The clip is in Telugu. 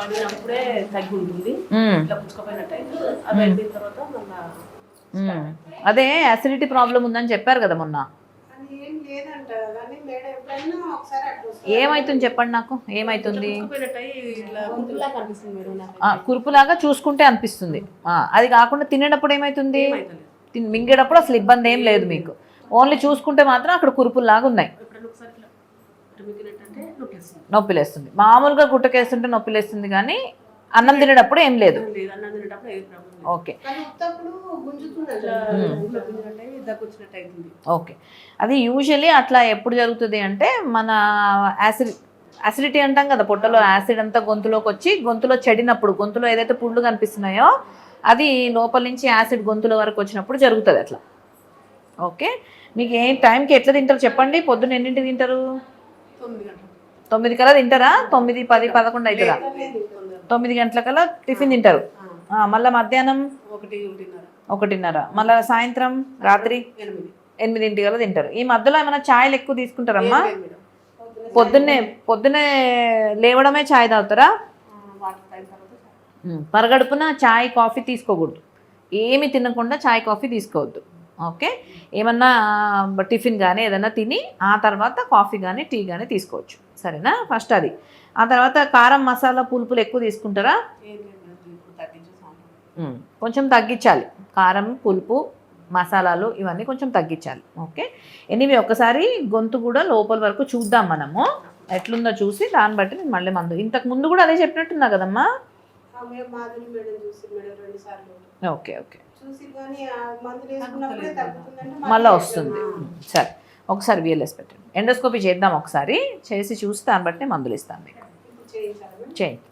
వాడినప్పుడే తగ్గి ఉంటుంది, ఇట్లా పుచ్చుకపోయినట్టు అవుతుంది. అవి అయిపోయిన తర్వాత మళ్ళీ అదే అసిడిటీ ప్రాబ్లం ఉందని చెప్పారు కదా మొన్న. ఏమైతుంది చెప్పండి నాకు, ఏమైతుంది? కురుపులాగా చూసుకుంటే అనిపిస్తుంది. అది కాకుండా తినేటప్పుడు ఏమైతుంది? మింగేటప్పుడు అసలు ఇబ్బంది ఏం లేదు మీకు, ఓన్లీ చూసుకుంటే మాత్రం అక్కడ కురుపుల్లాగా ఉన్నాయి, నొప్పిలేస్తుంది. మామూలుగా గుట్టకేస్తుంటే నొప్పిలేస్తుంది కానీ అన్నం తినేటప్పుడు ఏం లేదు. Okay okay. అది యూజువల్లీ అట్లా ఎప్పుడు జరుగుతుంది అంటే మన యాసిడిటీ అంటాం కదా, పొట్టలో యాసిడ్ అంతా గొంతులోకి వచ్చి గొంతులో చెడినప్పుడు, గొంతులో ఏదైతే పుండ్లు కనిపిస్తున్నాయో అది లోపల నుంచి యాసిడ్ గొంతుల వరకు వచ్చినప్పుడు జరుగుతుంది అట్లా. ఓకే, మీకు ఏ టైంకి ఎట్లా తింటారు చెప్పండి? పొద్దున్న ఎన్నింటికి తింటారు? 9 కల్లా తింటారా? 9, 10, 11 అవుతుందా? 9 గంటలకల్లా టిఫిన్ తింటారు. మళ్ళీ మధ్యాహ్నం 1:30, మళ్ళీ సాయంత్రం రాత్రి 8 కల్లా తింటారు. ఈ మధ్యలో ఏమైనా ఛాయలు ఎక్కువ తీసుకుంటారమ్మా? పొద్దున్నే లేవడమే ఛాయ్ తాగుతారా? పరగడుపున ఛాయ్ కాఫీ తీసుకోకూడదు, ఏమి తినకుండా ఛాయ్ కాఫీ తీసుకోవద్దు. ఓకే, ఏమన్నా టిఫిన్ కానీ ఏదన్నా తిని ఆ తర్వాత కాఫీ కానీ టీ కానీ తీసుకోవచ్చు, సరేనా? ఫస్ట్ అది. ఆ తర్వాత కారం మసాలా పులుపులు ఎక్కువ తీసుకుంటారా? కొంచెం తగ్గించాలి, కారం పులుపు మసాలాలు ఇవన్నీ కొంచెం తగ్గించాలి. ఓకే, ఎనీవే ఒకసారి గొంతు కూడా లోపల వరకు చూద్దాం మనము, ఎట్లుందో చూసి దాన్ని బట్టి నేను మళ్ళీ మందు, ఇంతకు ముందు కూడా అదే చెప్పినట్టున్నా కదమ్మా. ఓకే ఓకే, మళ్ళీ వస్తుంది. సరే ఒకసారి విఎల్ఎస్ పెట్టండి, ఎండోస్కోపీ చేద్దాం ఒకసారి, చేసి చూసి దాన్ని బట్టి మందులు ఇస్తాను మీకు. చేయండి.